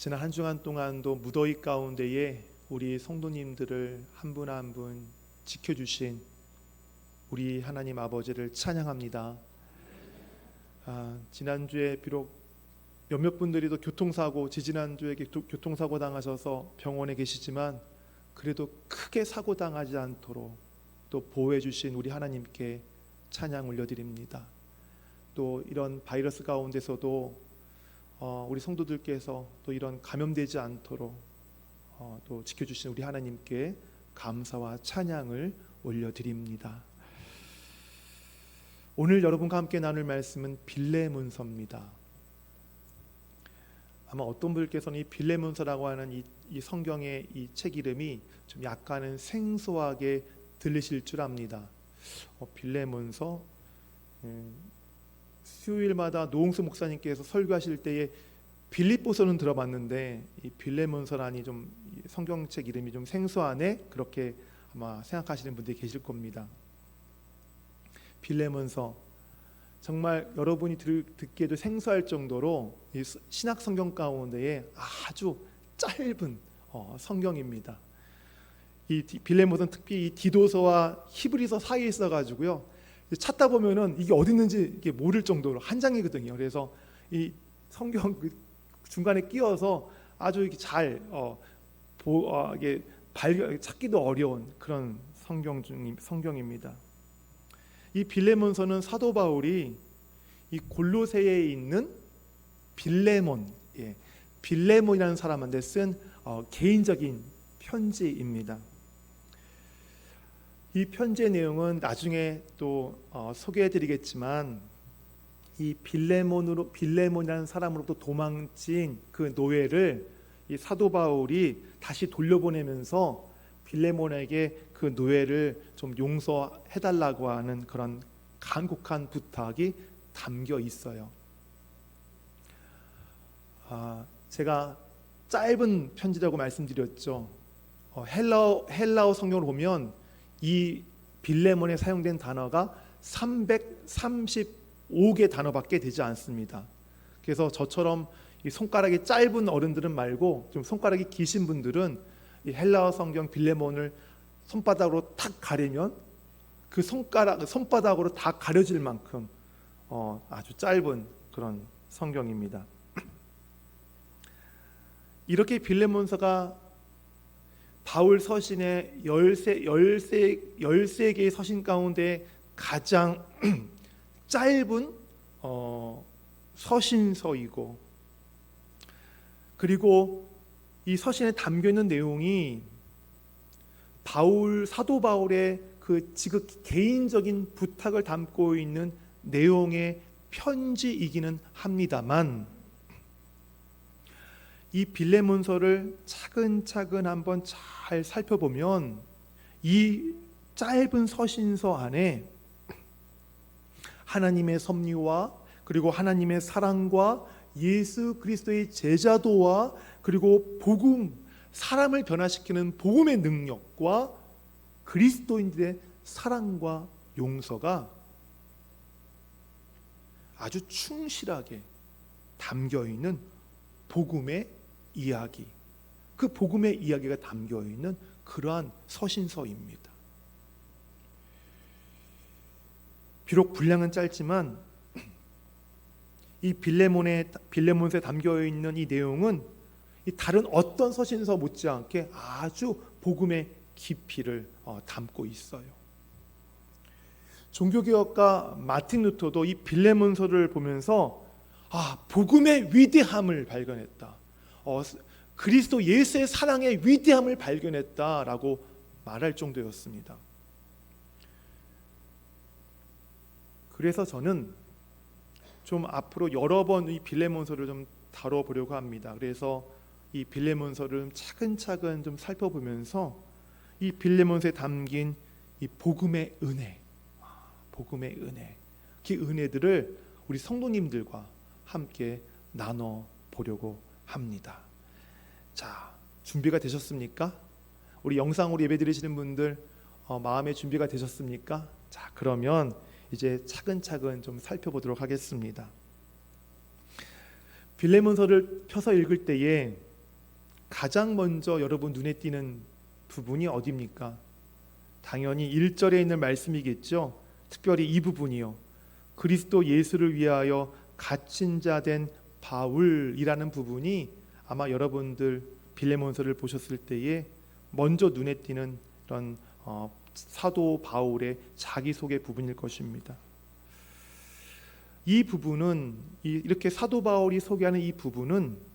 지난 한 주간 동안도 무더위 가운데에 우리 성도님들을 한 분 한 분 지켜주신 우리 하나님 아버지를 찬양합니다. 지난주에 비록 몇몇 분들이 또 교통사고, 지지난주에 교통사고 당하셔서 병원에 계시지만 그래도 크게 사고 당하지 않도록 또 보호해 주신 우리 하나님께 찬양 올려드립니다. 또 이런 바이러스 가운데서도 우리 성도들께서 또 이런 감염되지 않도록 또 지켜주신 우리 하나님께 감사와 찬양을 올려드립니다. 오늘 여러분과 함께 나눌 말씀은 빌레몬서입니다. 아마 어떤 분들께서는 이 빌레몬서라고 하는 이 성경의 이 책 이름이 좀 약간은 생소하게 들리실 줄 압니다. 빌레몬서, 수요일마다 노홍수 목사님께서 설교하실 때에 빌립보서는 들어봤는데 이 빌레몬서라니 좀 성경책 이름이 좀 생소하네, 그렇게 아마 생각하시는 분들이 계실 겁니다. 빌레몬서, 정말 여러분이 듣기에도 생소할 정도로 이 신약 성경 가운데에 아주 짧은 성경입니다. 이 빌레몬서는 특히 이 디도서와 히브리서 사이에 있어가지고요, 찾다 보면은 이게 어디 있는지 이게 모를 정도로 한 장이거든요. 그래서 이 성경 중간에 끼워서 아주 이렇게 잘 이게 찾기도 어려운 그런 성경입니다. 이 빌레몬서는 사도 바울이 이 골로새에 있는 빌레몬이라는 사람한테 쓴 개인적인 편지입니다. 이 편지의 내용은 나중에 또 소개해드리겠지만, 이 빌레몬이라는 사람으로부터 도망친 그 노예를 이 사도 바울이 다시 돌려보내면서 빌레몬에게 그 노예를 좀 용서해달라고 하는 그런 간곡한 부탁이 담겨 있어요. 제가 짧은 편지라고 말씀드렸죠. 헬라어 성경을 보면 이 빌레몬에 사용된 단어가 335개 단어밖에 되지 않습니다. 그래서 저처럼 이 손가락이 짧은 어른들은 말고 좀 손가락이 기신 분들은 이 헬라어 성경 빌레몬을 손바닥으로 탁 가리면 그 손바닥으로 다 가려질 만큼 아주 짧은 그런 성경입니다. 이렇게 빌레몬서가 바울 서신의 13개의 서신 가운데 가장 짧은 서신서이고, 그리고 이 서신에 담겨있는 내용이 사도 바울의 그 지극히 개인적인 부탁을 담고 있는 내용의 편지이기는 합니다만, 이 빌레몬서를 차근차근 한번 잘 살펴보면 이 짧은 서신서 안에 하나님의 섭리와 그리고 하나님의 사랑과 예수 그리스도의 제자도와 그리고 복음, 사람을 변화시키는 복음의 능력과 그리스도인들의 사랑과 용서가 아주 충실하게 담겨있는 복음의 이야기, 그 복음의 이야기가 담겨있는 그러한 서신서입니다. 비록 분량은 짧지만 이 빌레몬서에 담겨있는 이 내용은 이 다른 어떤 서신서 못지않게 아주 복음의 깊이를 담고 있어요. 종교개혁가 마틴 루터도 이 빌레몬서를 보면서 복음의 위대함을 발견했다, 그리스도 예수의 사랑의 위대함을 발견했다라고 말할 정도였습니다. 그래서 저는 좀 앞으로 여러 번 이 빌레몬서를 좀 다뤄보려고 합니다. 그래서 이 빌레몬서를 차근차근 좀 살펴보면서 이 빌레몬서에 담긴 이 복음의 은혜, 그 은혜들을 우리 성도님들과 함께 나눠보려고 합니다. 자, 준비가 되셨습니까? 우리 영상으로 예배드리시는 분들 마음의 준비가 되셨습니까? 자, 그러면 이제 차근차근 좀 살펴보도록 하겠습니다. 빌레몬서를 펴서 읽을 때에 가장 먼저 여러분 눈에 띄는 부분이 어디입니까? 당연히 1절에 있는 말씀이겠죠. 특별히 이 부분이요. 그리스도 예수를 위하여 갇힌 자 된 바울이라는 부분이 아마 여러분들 빌레몬서를 보셨을 때에 먼저 눈에 띄는 그런 사도 바울의 자기소개 부분일 것입니다. 이 부분은 이렇게 사도 바울이 소개하는 이 부분은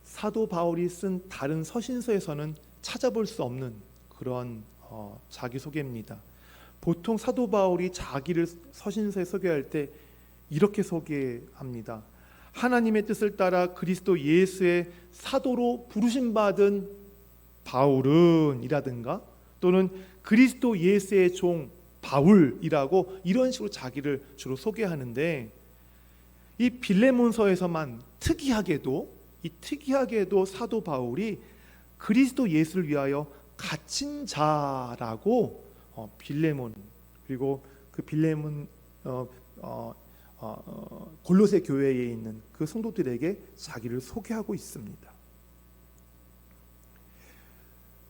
사도 바울이 쓴 다른 서신서에서는 찾아볼 수 없는 그런 자기소개입니다. 보통 사도 바울이 자기를 서신서에 소개할 때 이렇게 소개합니다. 하나님의 뜻을 따라 그리스도 예수의 사도로 부르심 받은 바울은 이라든가 또는 그리스도 예수의 종 바울이라고 이런 식으로 자기를 주로 소개하는데 이 빌레몬서에서만 특이하게도 사도 바울이 그리스도 예수를 위하여 갇힌 자라고 빌레몬 그리고 그 빌레몬 골로새 교회에 있는 그 성도들에게 자기를 소개하고 있습니다.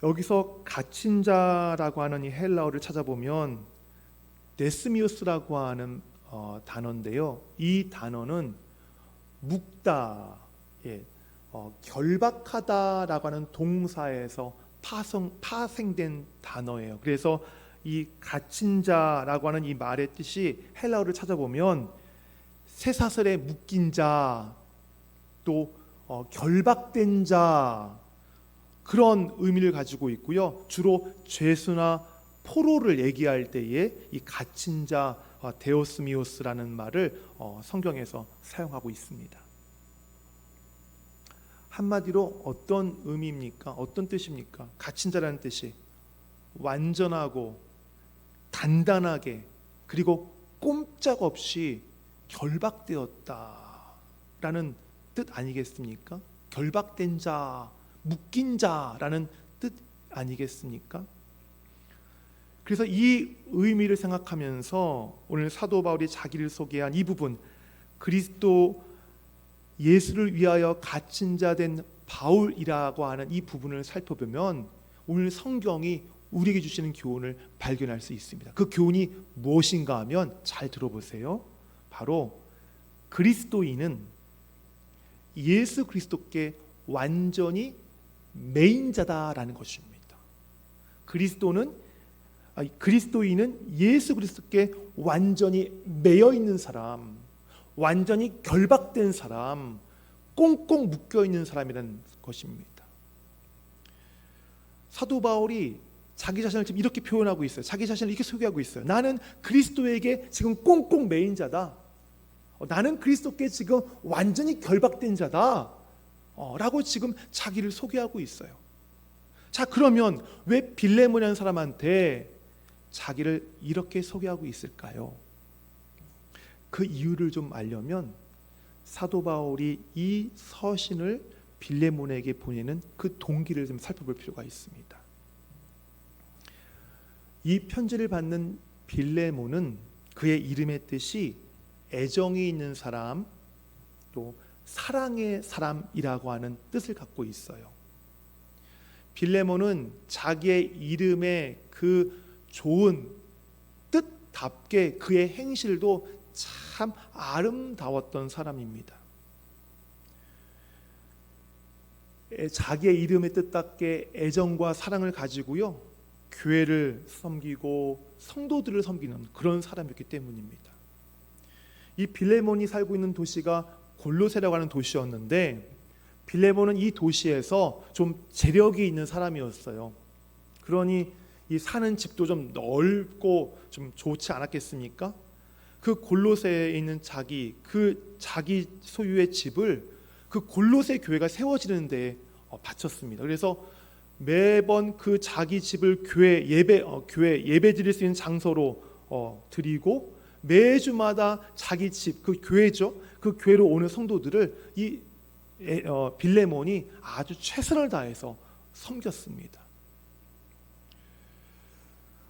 여기서 갇힌 자라고 하는 이 헬라어를 찾아보면 데스미우스라고 하는 단어인데요. 이 단어는 묵다, 결박하다라고 하는 동사에서 파생된 단어예요. 그래서 이 갇힌 자라고 하는 이 말의 뜻이 헬라어를 찾아보면 쇠사슬에 묶인 자, 또 결박된 자 그런 의미를 가지고 있고요. 주로 죄수나 포로를 얘기할 때에 이 갇힌 자 데오스미오스라는 말을 성경에서 사용하고 있습니다. 한마디로 어떤 의미입니까? 어떤 뜻입니까? 갇힌 자라는 뜻이 완전하고 단단하게 그리고 꼼짝없이 결박되었다라는 뜻 아니겠습니까? 결박된 자, 묶인 자라는 뜻 아니겠습니까? 그래서 이 의미를 생각하면서 오늘 사도 바울이 자기를 소개한 이 부분, 그리스도 예수를 위하여 갇힌 자 된 바울이라고 하는 이 부분을 살펴보면 오늘 성경이 우리에게 주시는 교훈을 발견할 수 있습니다. 그 교훈이 무엇인가 하면 잘 들어보세요. 바로 그리스도인은 예수 그리스도께 완전히 매인 자다라는 것입니다. 그리스도인은 예수 그리스도께 완전히 매여 있는 사람, 완전히 결박된 사람, 꽁꽁 묶여 있는 사람이라는 것입니다. 사도 바울이 자기 자신을 지금 이렇게 표현하고 있어요. 자기 자신을 이렇게 소개하고 있어요. 나는 그리스도에게 지금 꽁꽁 매인 자다. 나는 그리스도께 지금 완전히 결박된 자다. 라고 지금 자기를 소개하고 있어요. 자, 그러면 왜 빌레몬이라는 사람한테 자기를 이렇게 소개하고 있을까요? 그 이유를 좀 알려면 사도 바울이 이 서신을 빌레몬에게 보내는 그 동기를 좀 살펴볼 필요가 있습니다. 이 편지를 받는 빌레몬은 그의 이름의 뜻이 애정이 있는 사람, 또 사랑의 사람이라고 하는 뜻을 갖고 있어요. 빌레몬은 자기의 이름의 그 좋은 뜻답게 그의 행실도 참 아름다웠던 사람입니다. 자기의 이름의 뜻답게 애정과 사랑을 가지고요, 교회를 섬기고 성도들을 섬기는 그런 사람이었기 때문입니다. 이 빌레몬이 살고 있는 도시가 골로새라고 하는 도시였는데 빌레몬은 이 도시에서 좀 재력이 있는 사람이었어요. 그러니 이 사는 집도 좀 넓고 좀 좋지 않았겠습니까? 그 골로새에 있는 자기 소유의 집을 그 골로새 교회가 세워지는 데 바쳤습니다. 그래서 매번 그 자기 집을 교회 예배 드릴 수 있는 장소로 드리고 매주마다 자기 집, 그 교회죠, 그 교회로 오는 성도들을 이 빌레몬이 아주 최선을 다해서 섬겼습니다.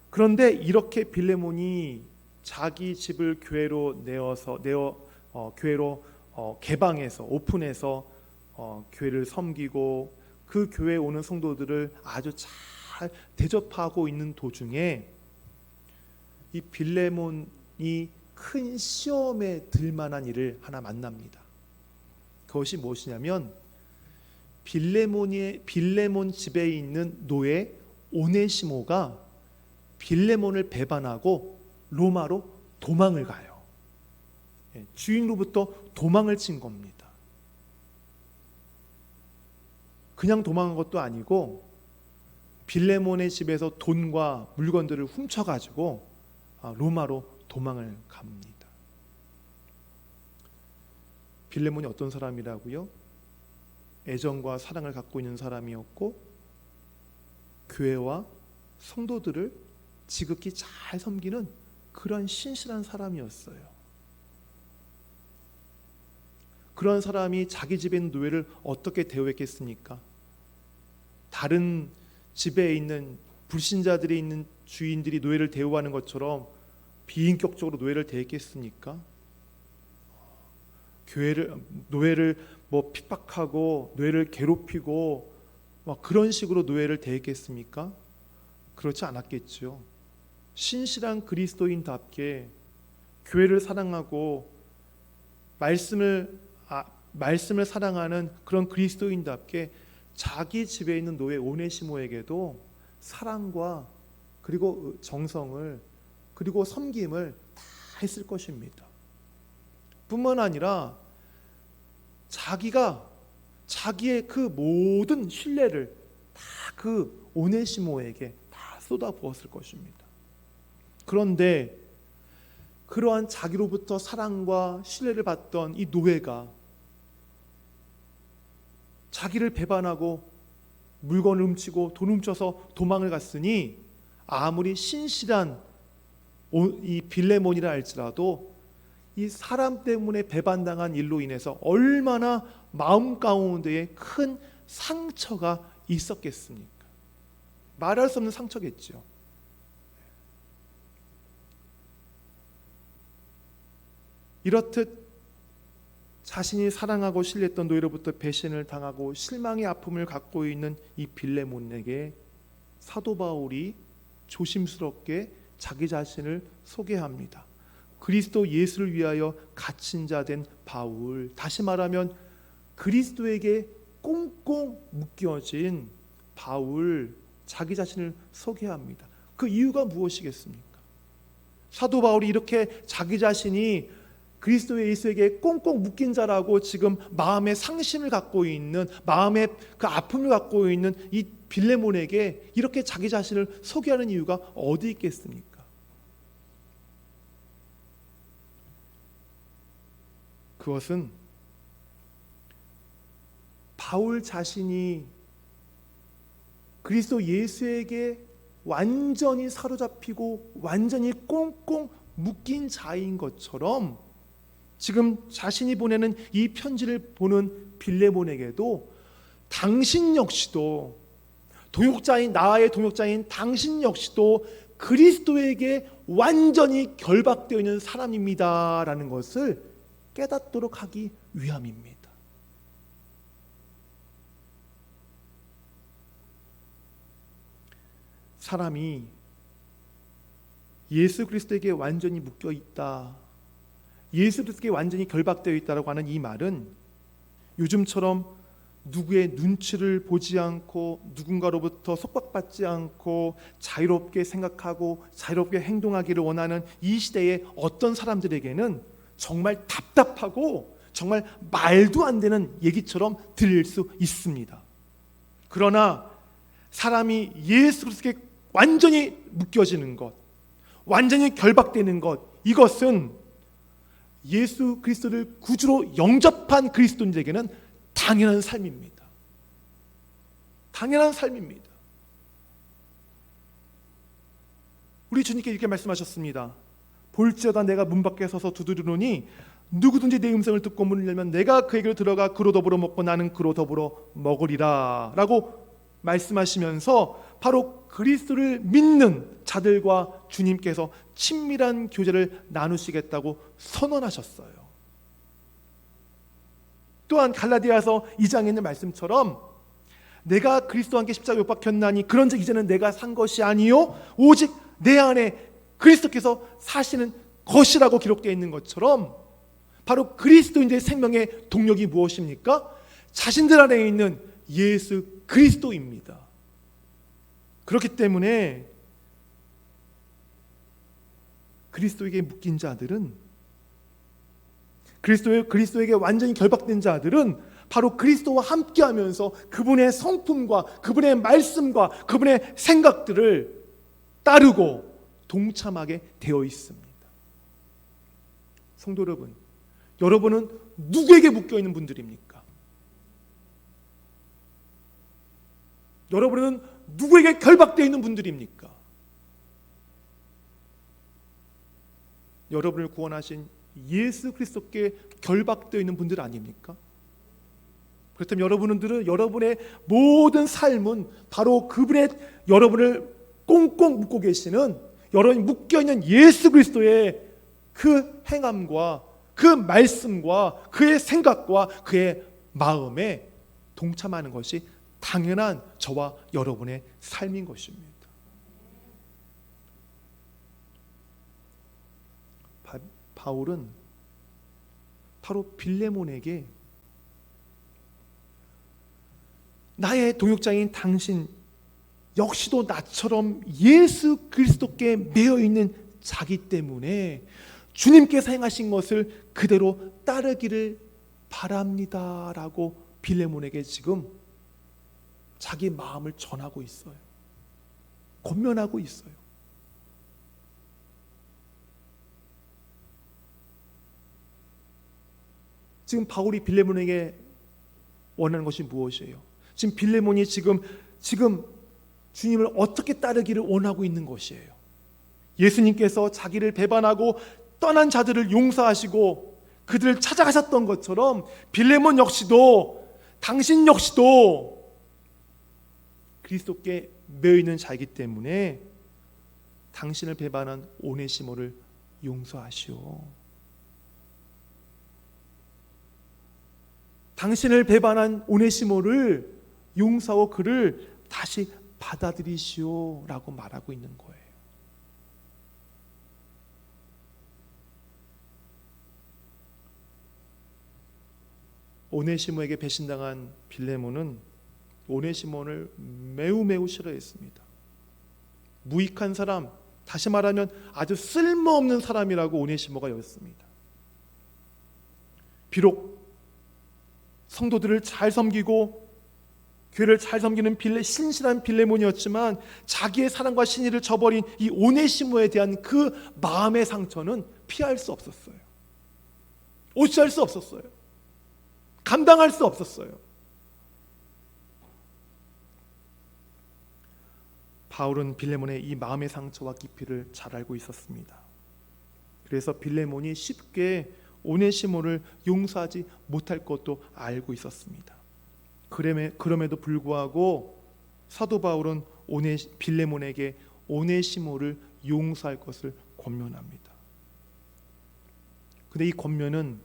그런데 이렇게 빌레몬이 자기 집을 교회로 교회로 개방해서 오픈해서 교회를 섬기고 그 교회에 오는 성도들을 아주 잘 대접하고 있는 도중에 이 빌레몬이 큰 시험에 들 만한 일을 하나 만납니다. 그것이 무엇이냐면 빌레몬 집에 있는 노예 오네시모가 빌레몬을 배반하고 로마로 도망을 가요. 주인으로부터 도망을 친 겁니다. 그냥 도망한 것도 아니고 빌레몬의 집에서 돈과 물건들을 훔쳐가지고 로마로 도망을 갑니다. 빌레몬이 어떤 사람이라고요? 애정과 사랑을 갖고 있는 사람이었고 교회와 성도들을 지극히 잘 섬기는 그런 신실한 사람이었어요. 그런 사람이 자기 집에 있는 노예를 어떻게 대우했겠습니까? 다른 집에 있는 불신자들이 있는 주인들이 노예를 대우하는 것처럼 비인격적으로 노예를 대했겠습니까? 노예를 핍박하고 노예를 괴롭히고 그런 식으로 노예를 대했겠습니까? 그렇지 않았겠죠. 신실한 그리스도인답게 교회를 사랑하고 말씀을 사랑하는 그런 그리스도인답게 자기 집에 있는 노예 오네시모에게도 사랑과 그리고 정성을 그리고 섬김을 다 했을 것입니다. 뿐만 아니라 자기의 그 모든 신뢰를 다 그 오네시모에게 다 쏟아부었을 것입니다. 그런데 그러한 자기로부터 사랑과 신뢰를 받던 이 노예가 자기를 배반하고 물건을 훔치고 돈 훔쳐서 도망을 갔으니 아무리 신실한 이 빌레몬이라 할지라도 이 사람 때문에 배반당한 일로 인해서 얼마나 마음 가운데에 큰 상처가 있었겠습니까? 말할 수 없는 상처겠죠. 이렇듯 자신이 사랑하고 신뢰했던 노예로부터 배신을 당하고 실망의 아픔을 갖고 있는 이 빌레몬에게 사도 바울이 조심스럽게 자기 자신을 소개합니다. 그리스도 예수를 위하여 갇힌 자 된 바울, 다시 말하면 그리스도에게 꽁꽁 묶여진 바울, 자기 자신을 소개합니다. 그 이유가 무엇이겠습니까? 사도 바울이 이렇게 자기 자신이 그리스도 예수에게 꽁꽁 묶인 자라고 지금 마음의 상심을 갖고 있는, 마음의 그 아픔을 갖고 있는 이 빌레몬에게 이렇게 자기 자신을 소개하는 이유가 어디 있겠습니까? 그것은 바울 자신이 그리스도 예수에게 완전히 사로잡히고 완전히 꽁꽁 묶인 자인 것처럼 지금 자신이 보내는 이 편지를 보는 빌레몬에게도 당신 역시도 나의 동역자인 당신 역시도 그리스도에게 완전히 결박되어 있는 사람입니다라는 것을 깨닫도록 하기 위함입니다. 사람이 예수 그리스도에게 완전히 묶여 있다, 예수 그리스도에게 완전히 결박되어 있다라고 하는 이 말은 요즘처럼 누구의 눈치를 보지 않고 누군가로부터 속박받지 않고 자유롭게 생각하고 자유롭게 행동하기를 원하는 이 시대의 어떤 사람들에게는 정말 답답하고 정말 말도 안 되는 얘기처럼 들릴 수 있습니다. 그러나 사람이 예수 그리스도에게 완전히 묶여지는 것, 완전히 결박되는 것, 이것은 예수 그리스도를 구주로 영접한 그리스도인들에게는 당연한 삶입니다. 당연한 삶입니다. 우리 주님께 이렇게 말씀하셨습니다. 볼지어다 내가 문 밖에 서서 두드리노니 누구든지 내 음성을 듣고 문을 열면 내가 그에게로 들어가 그로 더불어 먹고 나는 그로 더불어 먹으리라 라고 말씀하시면서 바로 그리스도를 믿는 자들과 주님께서 친밀한 교제를 나누시겠다고 선언하셨어요. 또한 갈라디아서 2장에 있는 말씀처럼 내가 그리스도와 함께 십자가에 못 박혔나니 그런즉 이제는 내가 산 것이 아니요 오직 내 안에 그리스도께서 사시는 것이라고 기록되어 있는 것처럼 바로 그리스도인들의 생명의 동력이 무엇입니까? 자신들 안에 있는 예수 그리스도입니다. 그렇기 때문에 그리스도에게 묶인 자들은, 그리스도에게 완전히 결박된 자들은 바로 그리스도와 함께하면서 그분의 성품과 그분의 말씀과 그분의 생각들을 따르고 동참하게 되어 있습니다. 성도 여러분, 여러분은 누구에게 묶여 있는 분들입니까? 여러분은 누구에게 결박되어 있는 분들입니까? 여러분을 구원하신 예수 그리스도께 결박되어 있는 분들 아닙니까? 그렇다면 여러분들은 여러분의 모든 삶은 바로 그분의 여러분을 꽁꽁 묶고 계시는, 여러분이 묶여있는 예수 그리스도의 그 행함과 그 말씀과 그의 생각과 그의 마음에 동참하는 것이 당연한 저와 여러분의 삶인 것입니다. 바울은 바로 빌레몬에게 나의 동역자인 당신 역시도 나처럼 예수 그리스도께 매여 있는 자기 때문에 주님께서 행하신 것을 그대로 따르기를 바랍니다라고 빌레몬에게 지금 자기 마음을 전하고 있어요. 권면하고 있어요. 지금 바울이 빌레몬에게 원하는 것이 무엇이에요? 지금 빌레몬이 지금 주님을 어떻게 따르기를 원하고 있는 것이에요. 예수님께서 자기를 배반하고 떠난 자들을 용서하시고 그들을 찾아가셨던 것처럼 빌레몬 역시도, 당신 역시도 그리스도께 매여 있는 자이기 때문에 당신을 배반한 오네시모를 용서하시오. 당신을 배반한 오네시모를 용서하고 그를 다시 받아들이시오 라고 말하고 있는 거예요. 오네시모에게 배신당한 빌레몬은 오네시모를 매우 싫어했습니다. 무익한 사람, 다시 말하면 아주 쓸모없는 사람이라고 오네시모가 여겼습니다. 비록 성도들을 잘 섬기고 교회를 잘 섬기는 신실한 빌레몬이었지만 자기의 사랑과 신의를 저버린 이 오네시모에 대한 그 마음의 상처는 피할 수 없었어요. 어찌할 수 없었어요. 감당할 수 없었어요. 바울은 빌레몬의 이 마음의 상처와 깊이를 잘 알고 있었습니다. 그래서 빌레몬이 쉽게 오네시모를 용서하지 못할 것도 알고 있었습니다. 그럼에도 불구하고 사도 바울은 빌레몬에게 오네시모를 용서할 것을 권면합니다. 근데 이 권면은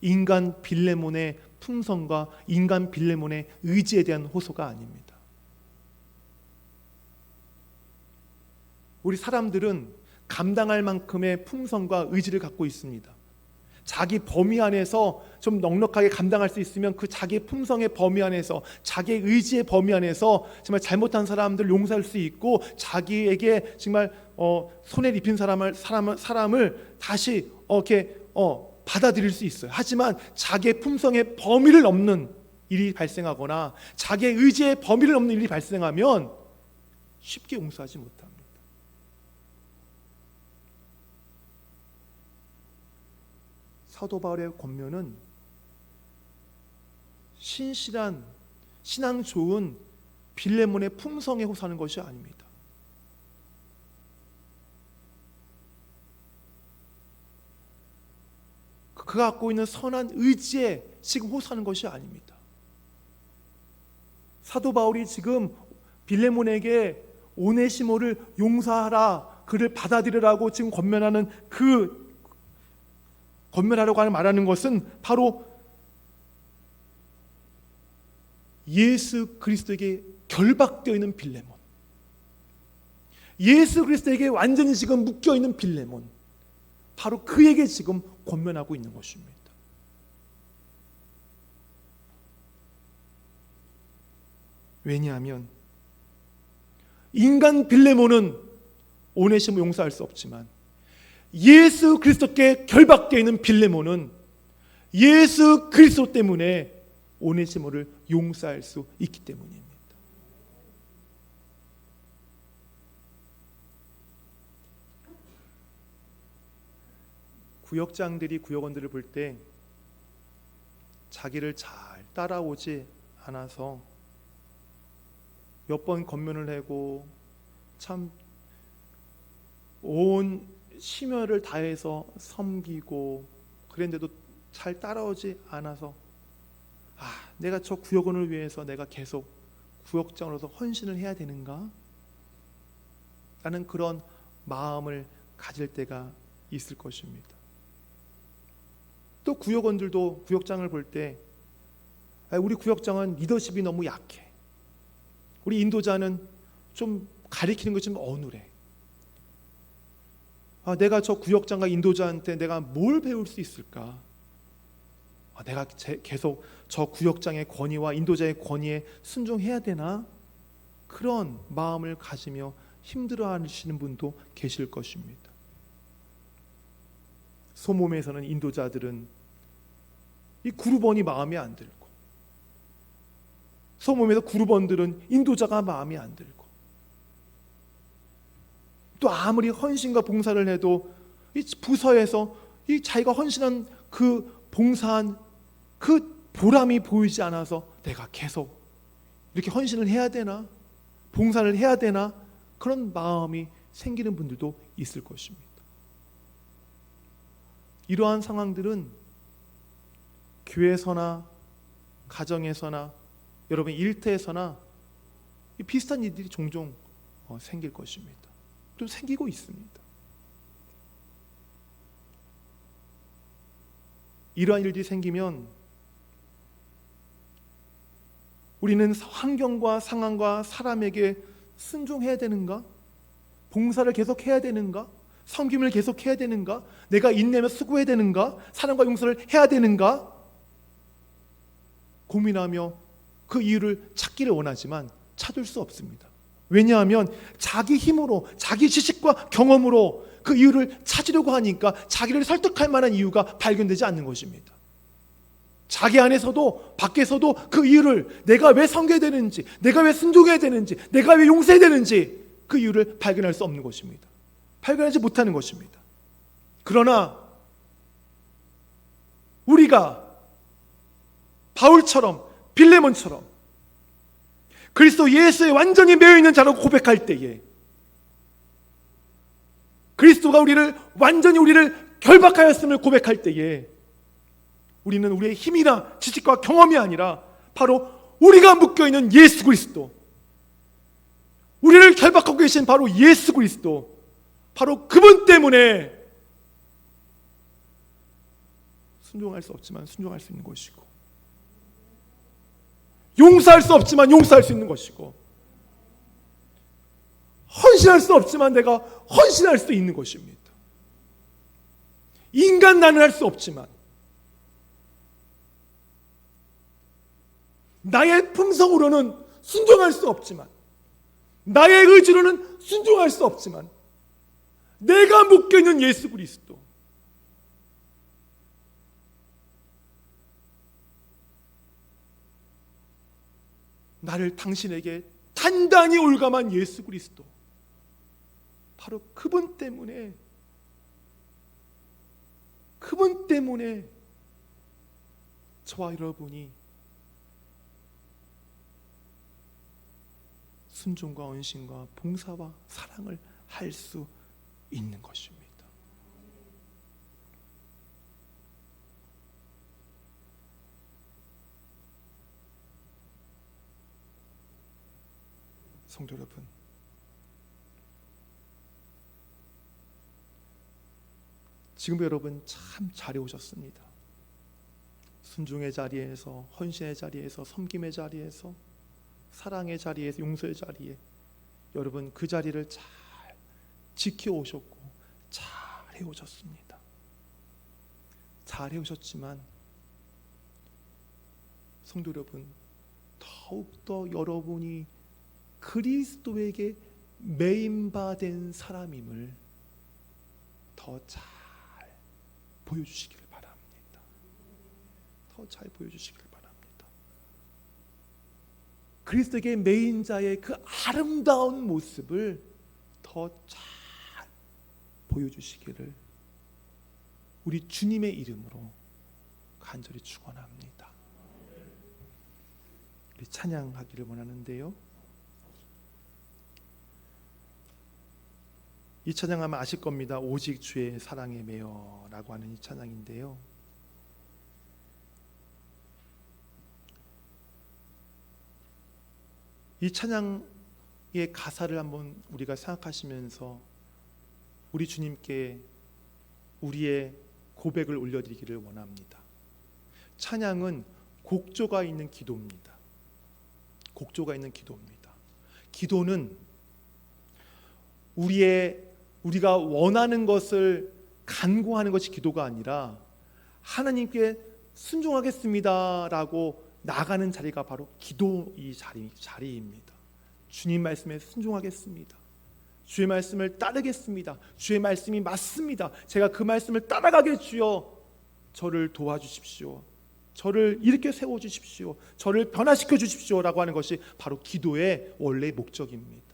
인간 빌레몬의 품성과 인간 빌레몬의 의지에 대한 호소가 아닙니다. 우리 사람들은 감당할 만큼의 품성과 의지를 갖고 있습니다. 자기 범위 안에서 좀 넉넉하게 감당할 수 있으면 그 자기의 품성의 범위 안에서, 자기의 의지의 범위 안에서 정말 잘못한 사람들 용서할 수 있고, 자기에게 정말 손해를 입힌 사람을 다시 이렇게 받아들일 수 있어요. 하지만 자기의 품성의 범위를 넘는 일이 발생하거나 자기의 의지의 범위를 넘는 일이 발생하면 쉽게 용서하지 못합니다. 사도 바울의 권면은 신실한, 신앙 좋은 빌레몬의 품성에 호소하는 것이 아닙니다. 그가 갖고 있는 선한 의지에 지금 호소하는 것이 아닙니다. 사도 바울이 지금 빌레몬에게 오네시모를 용서하라, 그를 받아들이라고 지금 권면하려고 말하는 것은 바로 예수 그리스도에게 결박되어 있는 빌레몬, 예수 그리스도에게 완전히 지금 묶여 있는 빌레몬, 바로 그에게 지금 권면하고 있는 것입니다. 왜냐하면 인간 빌레몬은 오네시모 용서할 수 없지만 예수 그리스도께 결박되어 있는 빌레몬은 예수 그리스도 때문에 오네시모를 용서할 수 있기 때문입니다. 구역장들이 구역원들을 볼 때 자기를 잘 따라오지 않아서 몇 번 권면을 하고 참 온 심혈을 다해서 섬기고 그랬는데도 잘 따라오지 않아서 내가 저 구역원을 위해서 내가 계속 구역장으로서 헌신을 해야 되는가? 라는 그런 마음을 가질 때가 있을 것입니다. 또 구역원들도 구역장을 볼 때 우리 구역장은 리더십이 너무 약해, 우리 인도자는 좀 가리키는 것이 좀 어눌해, 내가 저 구역장과 인도자한테 내가 뭘 배울 수 있을까? 내가 계속 저 구역장의 권위와 인도자의 권위에 순종해야 되나? 그런 마음을 가지며 힘들어하시는 분도 계실 것입니다. 소몸에서는 인도자들은 이 그룹원이 마음에 안 들고, 소몸에서 그룹원들은 인도자가 마음에 안 들고, 또 아무리 헌신과 봉사를 해도 이 부서에서 이 자기가 헌신한 그 봉사한 그 보람이 보이지 않아서 내가 계속 이렇게 헌신을 해야 되나, 봉사를 해야 되나, 그런 마음이 생기는 분들도 있을 것입니다. 이러한 상황들은 교회에서나 가정에서나 여러분 일터에서나 비슷한 일들이 종종 생길 것입니다. 또 생기고 있습니다. 이러한 일들이 생기면 우리는 환경과 상황과 사람에게 순종해야 되는가? 봉사를 계속해야 되는가? 섬김을 계속해야 되는가? 내가 인내하며 수고해야 되는가? 사랑과 용서를 해야 되는가? 고민하며 그 이유를 찾기를 원하지만 찾을 수 없습니다. 왜냐하면 자기 힘으로, 자기 지식과 경험으로 그 이유를 찾으려고 하니까 자기를 설득할 만한 이유가 발견되지 않는 것입니다. 자기 안에서도 밖에서도 그 이유를, 내가 왜 섬겨야 되는지, 내가 왜 순종해야 되는지, 내가 왜 용서해야 되는지 그 이유를 발견할 수 없는 것입니다. 발견하지 못하는 것입니다. 그러나 우리가 바울처럼, 빌레몬처럼 그리스도 예수에 완전히 매여 있는 자로 고백할 때에, 그리스도가 완전히 우리를 결박하였음을 고백할 때에, 우리는 우리의 힘이나 지식과 경험이 아니라 바로 우리가 묶여있는 예수 그리스도, 우리를 결박하고 계신 바로 예수 그리스도, 바로 그분 때문에 순종할 수 없지만 순종할 수 있는 것이고, 용서할 수 없지만 용서할 수 있는 것이고, 헌신할 수 없지만 내가 헌신할 수 있는 것입니다. 인간 나는 할 수 없지만, 나의 품성으로는 순종할 수 없지만, 나의 의지로는 순종할 수 없지만, 내가 묶여있는 예수 그리스도, 나를 당신에게 단단히 올감한 예수 그리스도, 바로 그분 때문에 저와 여러분이 순종과 헌신과 봉사와 사랑을 할 수 있는 것입니다. 성도 여러분, 지금 여러분 참 잘해 오셨습니다. 순종의 자리에서, 헌신의 자리에서, 섬김의 자리에서, 사랑의 자리에서, 용서의 자리에 여러분 그 자리를 잘 지켜오셨고 잘 해오셨습니다. 잘 해오셨지만 성도 여러분, 더욱더 여러분이 그리스도에게 매인바된 사람임을 더 잘 보여주시기를 바랍니다. 더 잘 보여주시기를 바랍니다. 그리스도에게 매인 자의 그 아름다운 모습을 더 잘 보여주시기를 우리 주님의 이름으로 간절히 축원합니다. 우리 찬양하기를 원하는데요. 이 찬양하면 아실 겁니다. 오직 주의 사랑에 매여 라고 하는 이 찬양인데요. 이 찬양의 가사를 한번 우리가 생각하시면서 우리 주님께 우리의 고백을 올려드리기를 원합니다. 찬양은 곡조가 있는 기도입니다. 곡조가 있는 기도입니다. 기도는 우리가 원하는 것을 간구하는 것이 기도가 아니라 하나님께 순종하겠습니다라고 나가는 자리가 바로 기도의 자리입니다. 주님 말씀에 순종하겠습니다. 주의 말씀을 따르겠습니다. 주의 말씀이 맞습니다. 제가 그 말씀을 따라가게 주여 저를 도와주십시오. 저를 이렇게 세워주십시오. 저를 변화시켜 주십시오라고 하는 것이 바로 기도의 원래 목적입니다.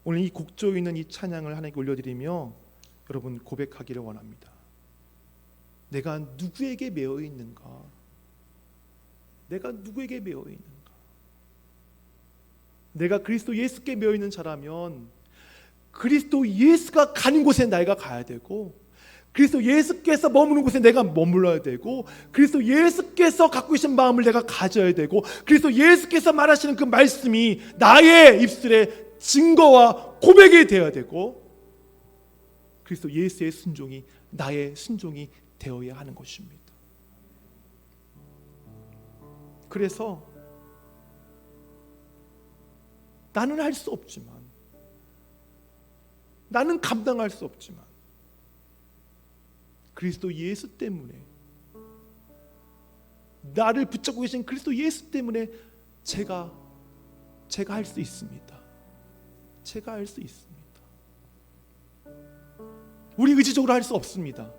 오늘 이 곡조 있는 이 찬양을 하나님께 올려드리며 여러분 고백하기를 원합니다. 내가 누구에게 매여 있는가? 내가 누구에게 매여 있는가? 내가 그리스도 예수께 매여 있는 자라면 그리스도 예수가 가는 곳에 내가 가야 되고, 그리스도 예수께서 머무는 곳에 내가 머물러야 되고, 그리스도 예수께서 갖고 계신 마음을 내가 가져야 되고, 그리스도 예수께서 말하시는 그 말씀이 나의 입술에 증거와 고백이 되어야 되고, 그리스도 예수의 순종이 나의 순종이 되어야 하는 것입니다. 그래서 나는 할 수 없지만, 나는 감당할 수 없지만 그리스도 예수 때문에, 나를 붙잡고 계신 그리스도 예수 때문에 제가 할 수 있습니다. 제가 할 수 있습니다. 우리 의지적으로 할 수 없습니다.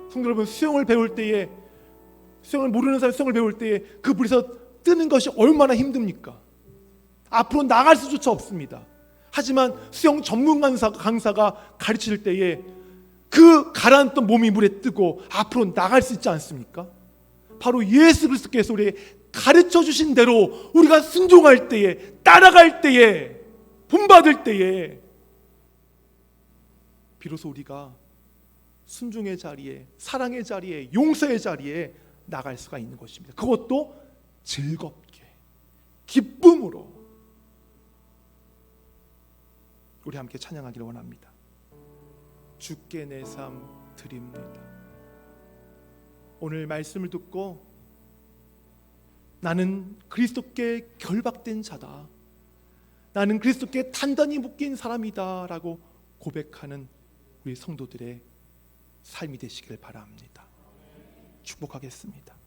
성도 여러분, 수영을 배울 때에, 수영을 모르는 사람이 수영을 배울 때에 그 물에서 뜨는 것이 얼마나 힘듭니까? 앞으로 나갈 수조차 없습니다. 하지만 수영 전문 강사가 가르칠 때에 그 가라앉던 몸이 물에 뜨고 앞으로 나갈 수 있지 않습니까? 바로 예수 그리스도께서 우리에게 가르쳐 주신 대로 우리가 순종할 때에, 따라갈 때에, 본받을 때에 비로소 우리가 순종의 자리에, 사랑의 자리에, 용서의 자리에 나갈 수가 있는 것입니다. 그것도 즐겁게, 기쁨으로. 우리 함께 찬양하기를 원합니다. 주께 내 삶 드립니다. 오늘 말씀을 듣고 나는 그리스도께 결박된 자다, 나는 그리스도께 단단히 묶인 사람이다 라고 고백하는 우리 성도들의 삶이 되시길 바랍니다. 축복하겠습니다.